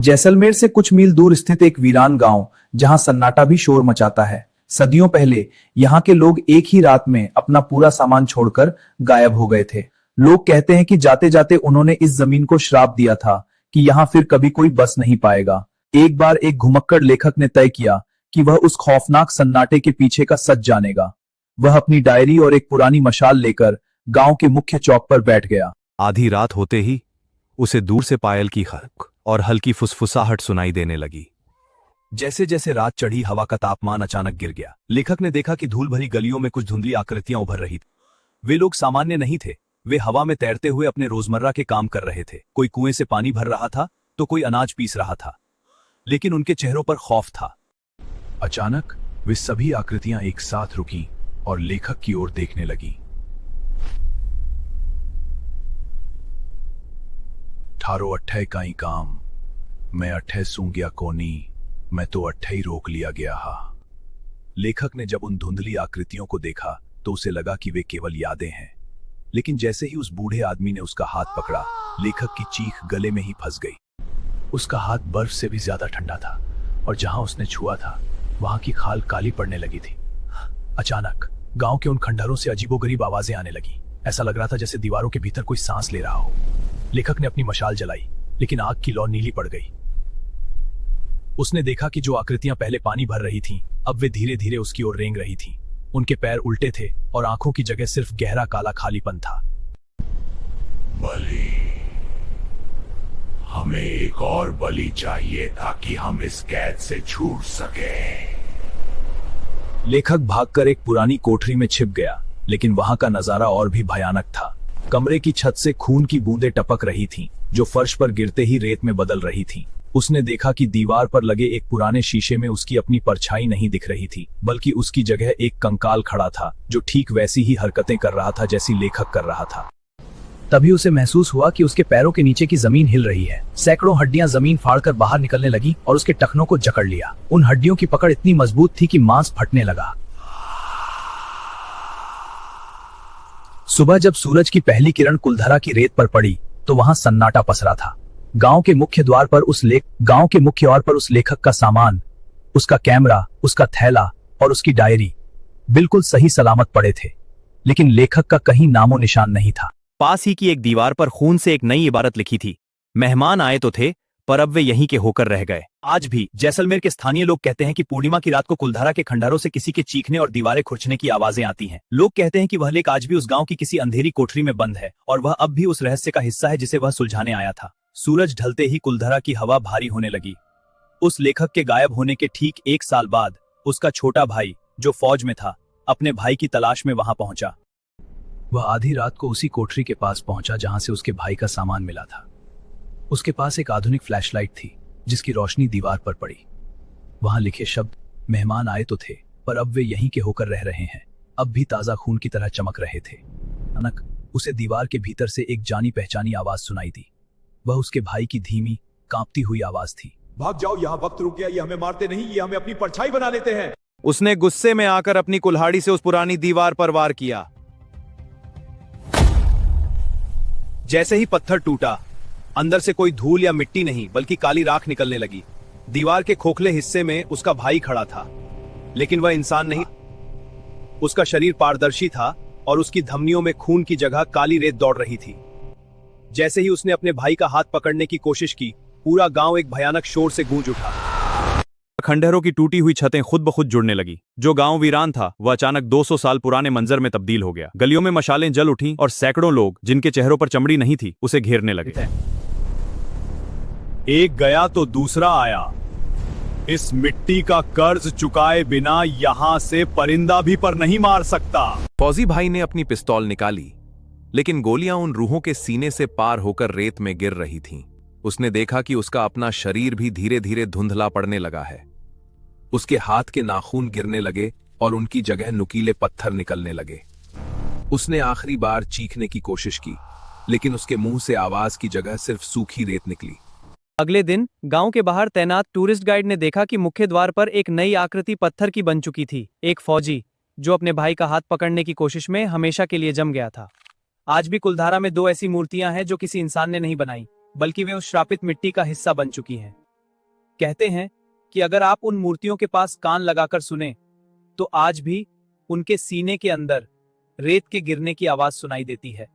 जैसलमेर से कुछ मील दूर स्थित एक वीरान गांव, जहां सन्नाटा भी शोर मचाता है। सदियों पहले यहाँ के लोग एक ही रात में अपना पूरा सामान छोड़कर गायब हो गए थे। लोग कहते हैं कि जाते जाते उन्होंने इस जमीन को श्राप दिया था कि यहाँ फिर कभी कोई बस नहीं पाएगा। एक बार एक घुमक्कड़ लेखक ने तय किया कि वह उस खौफनाक सन्नाटे के पीछे का सच जानेगा। वह अपनी डायरी और एक पुरानी मशाल लेकर गांव के मुख्य चौक पर बैठ गया। आधी रात होते ही उसे दूर से पायल की खड़क और हल्की फुसफुसाहट सुनाई देने लगी। जैसे जैसे रात चढ़ी, हवा का तापमान अचानक गिर गया। लेखक ने देखा कि धूल भरी गलियों में कुछ धुंधली आकृतियां उभर रही थी। वे लोग सामान्य नहीं थे। वे हवा में तैरते हुए अपने रोजमर्रा के काम कर रहे थे। कोई कुएं से पानी भर रहा था तो कोई अनाज पीस रहा था, लेकिन उनके चेहरों पर खौफ था। अचानक वे सभी आकृतियां एक साथ रुकी और लेखक की ओर देखने लगी। ठारो अट्ठे काई काम, मैं अट्ठे सूं गया कोनी, मैं तो अट्ठे ही रोक लिया गया हा। लेखक ने जब उन धुंधली आकृतियों को देखा तो उसे लगा कि वे केवल यादें हैं, लेकिन जैसे ही उस बूढ़े आदमी ने उसका हाथ पकड़ा, लेखक की चीख गले में ही फंस गई। उसका हाथ बर्फ से भी ज्यादा ठंडा था और जहां उसने छुआ था वहां की खाल काली पड़ने लगी थी। अचानक गांव के उन खंडहरों से अजीबोगरीब आवाजें आने लगी। ऐसा लग रहा था जैसे दीवारों के भीतर कोई सांस ले रहा हो। लेखक ने अपनी मशाल जलाई, लेकिन आग की लौ नीली पड़ गई। उसने देखा कि जो आकृतियां पहले पानी भर रही थीं, अब वे धीरे धीरे उसकी ओर रेंग रही थीं। उनके पैर उल्टे थे और आंखों की जगह सिर्फ गहरा काला खालीपन था। बलि, हमें एक और बलि चाहिए ताकि हम इस कैद से छूट सके। लेखक भागकर एक पुरानी कोठरी में छिप गया, लेकिन वहां का नजारा और भी भयानक था। कमरे की छत से खून की बूंदें टपक रही थीं, जो फर्श पर गिरते ही रेत में बदल रही थीं। उसने देखा कि दीवार पर लगे एक पुराने शीशे में उसकी अपनी परछाई नहीं दिख रही थी, बल्कि उसकी जगह एक कंकाल खड़ा था, जो ठीक वैसी ही हरकतें कर रहा था जैसी लेखक कर रहा था। तभी उसे महसूस हुआ कि उसके पैरों के नीचे की जमीन हिल रही है। सैकड़ों हड्डियां जमीन फाड़कर बाहर निकलने लगी और उसके टखनों को जकड़ लिया। उन हड्डियों की पकड़ इतनी मजबूत थी कि मांस फटने लगा। सुबह जब सूरज की पहली किरण कुलधरा की रेत पर पड़ी तो वहां सन्नाटा पसरा था। गांव के मुख्य द्वार पर उस लेखक का सामान, उसका कैमरा, उसका थैला और उसकी डायरी बिल्कुल सही सलामत पड़े थे, लेकिन लेखक का कहीं नामो निशान नहीं था। पास ही की एक दीवार पर खून से एक नई इबारत लिखी थी। मेहमान आए तो थे, पर अब वे यहीं के होकर रह गए। आज भी जैसलमेर के स्थानीय लोग कहते हैं कि पूर्णिमा की रात को कुलधारा के खंडहरों से किसी के चीखने और दीवारें खुरचने की आवाजें आती हैं। लोग कहते हैं कि वह लेख आज भी उस गांव की किसी अंधेरी कोठरी में बंद है और वह अब भी उस रहस्य का हिस्सा है जिसे वह सुलझाने आया था। सूरज ढलते ही कुलधरा की हवा भारी होने लगी। उस लेखक के गायब होने के ठीक 1 साल बाद उसका छोटा भाई, जो फौज में था, अपने भाई की तलाश में वहां पहुंचा। वह आधी रात को उसी कोठरी के पास पहुंचा जहां से उसके भाई का सामान मिला था। उसके पास एक आधुनिक फ्लैशलाइट थी जिसकी रोशनी दीवार पर पड़ी। वहां लिखे शब्द, मेहमान आए तो थे, पर अब वे यहीं के होकर रह रहे हैं, अब भी ताजा खून की तरह चमक रहे थे। अचानक उसे दीवार के भीतर से एक जानी पहचानी आवाज सुनाई दी। वह उसके भाई की धीमी, कांपती हुई आवाज थी। भाग जाओ, यहाँ वक्त रुक गया, ये हमें मारते नहीं, ये हमें अपनी परछाई बना लेते हैं। उसने गुस्से में आकर अपनी कुल्हाड़ी से उस पुरानी दीवार पर वार किया। जैसे ही पत्थर टूटा, अंदर से कोई धूल या मिट्टी नहीं बल्कि काली राख निकलने लगी। दीवार के खोखले हिस्से में उसका भाई खड़ा था, लेकिन वह इंसान नहीं। उसका शरीर पारदर्शी था और उसकी धमनियों में खून की जगह काली रेत दौड़ रही थी। जैसे ही उसने अपने भाई का हाथ पकड़ने की कोशिश की, पूरा गांव एक भयानक शोर से गूंज उठा। खंडहरों की टूटी हुई छतें खुद ब खुद जुड़ने लगी। जो गांव वीरान था वह अचानक 200 साल पुराने मंजर में तब्दील हो गया। गलियों में मशालें जल उठी और सैकड़ों लोग, जिनके चेहरों पर चमड़ी नहीं थी, उसे घेरने लगे। एक गया तो दूसरा आया। इस मिट्टी का कर्ज चुकाए बिना यहां से परिंदा भी पर नहीं मार सकता। फौजी भाई ने अपनी पिस्तौल निकाली, लेकिन गोलियां उन रूहों के सीने से पार होकर रेत में गिर रही थीं। उसने देखा कि उसका अपना शरीर भी धीरे धीरे धुंधला पड़ने लगा है। उसके हाथ के नाखून गिरने लगे और उनकी जगह नुकीले पत्थर निकलने लगे। उसने आखिरी बार चीखने की कोशिश की, लेकिन उसके मुंह से आवाज की जगह सिर्फ सूखी रेत निकली। अगले दिन गांव के बाहर तैनात टूरिस्ट गाइड ने देखा कि मुख्य द्वार पर एक नई आकृति पत्थर की बन चुकी थी। एक फौजी, जो अपने भाई का हाथ पकड़ने की कोशिश में हमेशा के लिए जम गया था। आज भी कुलधारा में 2 ऐसी मूर्तियां हैं जो किसी इंसान ने नहीं बनाई, बल्कि वे उस श्रापित मिट्टी का हिस्सा बन चुकी हैं। कहते हैं कि अगर आप उन मूर्तियों के पास कान लगाकर सुने तो आज भी उनके सीने के अंदर रेत के गिरने की आवाज सुनाई देती है।